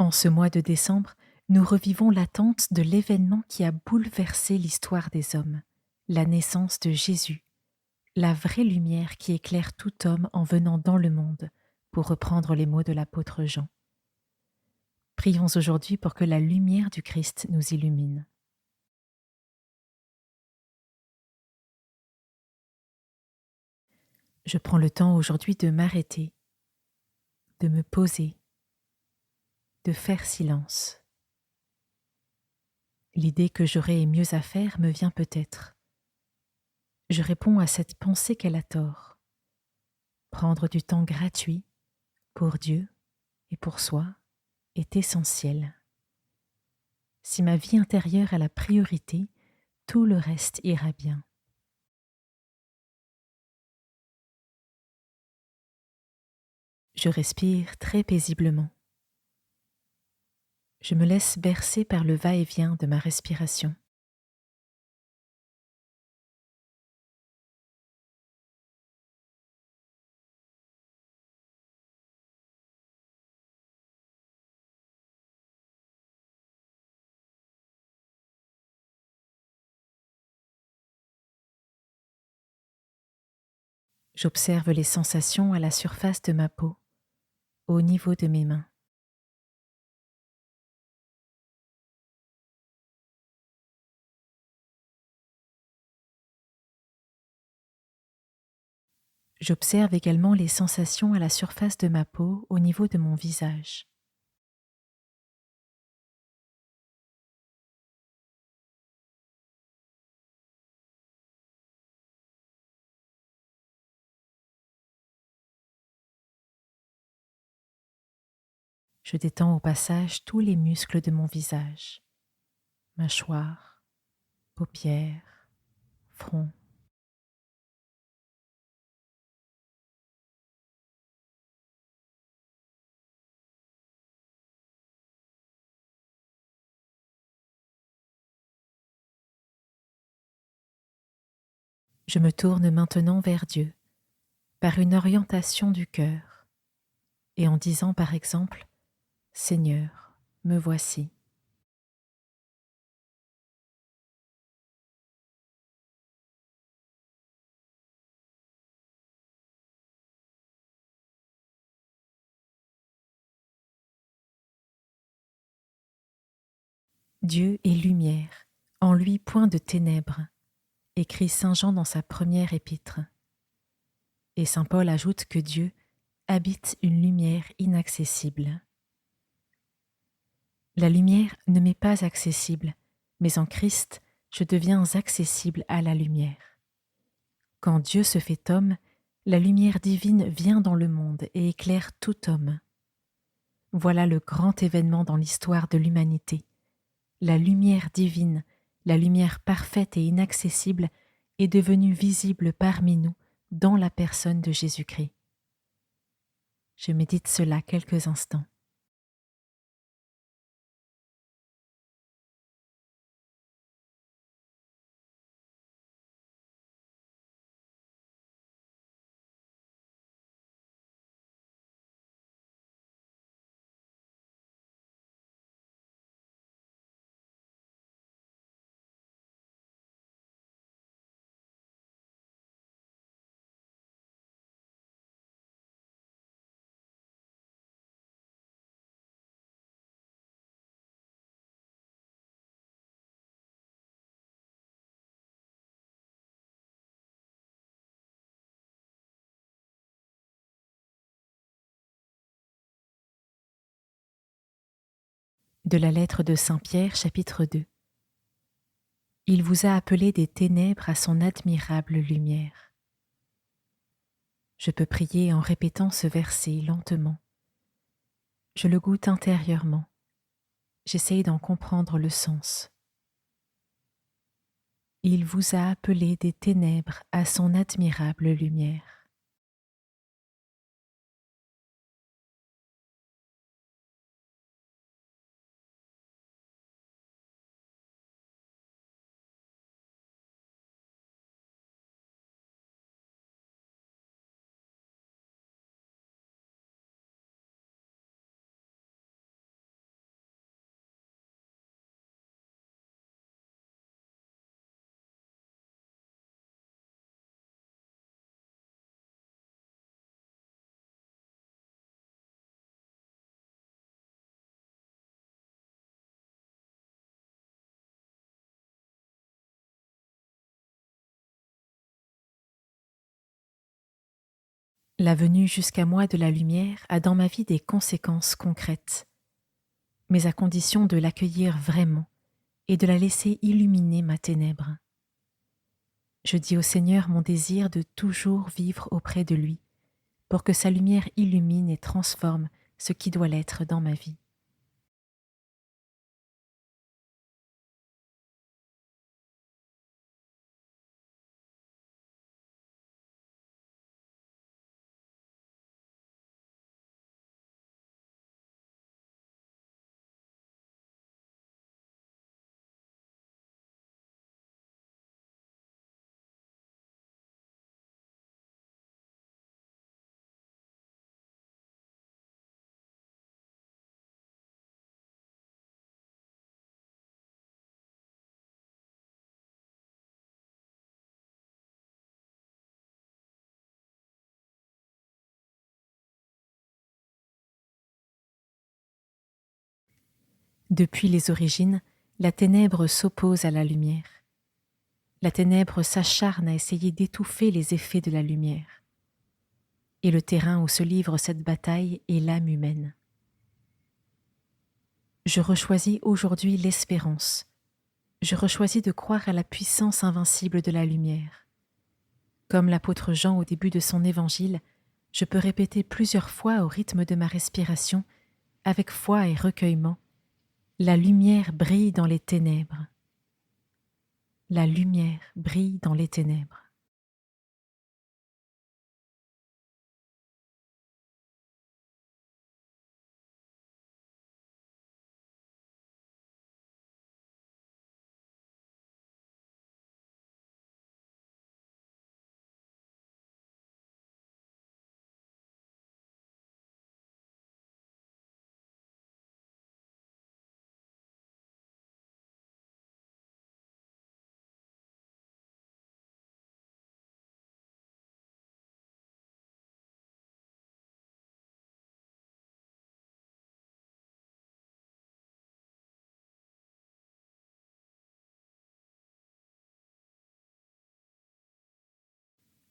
En ce mois de décembre, nous revivons l'attente de l'événement qui a bouleversé l'histoire des hommes, la naissance de Jésus, la vraie lumière qui éclaire tout homme en venant dans le monde, pour reprendre les mots de l'apôtre Jean. Prions aujourd'hui pour que la lumière du Christ nous illumine. Je prends le temps aujourd'hui de m'arrêter, de me poser, de faire silence. L'idée que j'aurais mieux à faire me vient peut-être. Je réponds à cette pensée qu'elle a tort. Prendre du temps gratuit pour Dieu et pour soi est essentiel. Si ma vie intérieure a la priorité, tout le reste ira bien. Je respire très paisiblement. Je me laisse bercer par le va-et-vient de ma respiration. J'observe les sensations à la surface de ma peau, au niveau de mes mains. J'observe également les sensations à la surface de ma peau, au niveau de mon visage. Je détends au passage tous les muscles de mon visage, mâchoire, paupières, front. Je me tourne maintenant vers Dieu, par une orientation du cœur, et en disant par exemple « Seigneur, me voici ». Dieu est lumière, en lui point de ténèbres, écrit saint Jean dans sa première épître. Et saint Paul ajoute que Dieu habite une lumière inaccessible. La lumière ne m'est pas accessible, mais en Christ, je deviens accessible à la lumière. Quand Dieu se fait homme, la lumière divine vient dans le monde et éclaire tout homme. Voilà le grand événement dans l'histoire de l'humanité. La lumière divine, la lumière parfaite et inaccessible, est devenue visible parmi nous dans la personne de Jésus-Christ. Je médite cela quelques instants. De la lettre de Saint Pierre, chapitre 2. Il vous a appelé des ténèbres à son admirable lumière. Je peux prier en répétant ce verset lentement. Je le goûte intérieurement. J'essaye d'en comprendre le sens. Il vous a appelé des ténèbres à son admirable lumière. La venue jusqu'à moi de la lumière a dans ma vie des conséquences concrètes, mais à condition de l'accueillir vraiment et de la laisser illuminer ma ténèbre. Je dis au Seigneur mon désir de toujours vivre auprès de lui, pour que sa lumière illumine et transforme ce qui doit l'être dans ma vie. Depuis les origines, la ténèbre s'oppose à la lumière. La ténèbre s'acharne à essayer d'étouffer les effets de la lumière. Et le terrain où se livre cette bataille est l'âme humaine. Je rechoisis aujourd'hui l'espérance. Je rechoisis de croire à la puissance invincible de la lumière. Comme l'apôtre Jean au début de son évangile, je peux répéter plusieurs fois au rythme de ma respiration, avec foi et recueillement, « La lumière brille dans les ténèbres. La lumière brille dans les ténèbres. »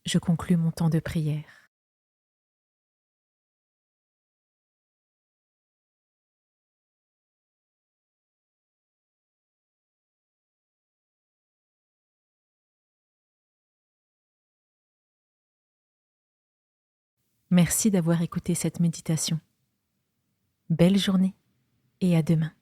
Je conclus mon temps de prière. Merci d'avoir écouté cette méditation. Belle journée et à demain.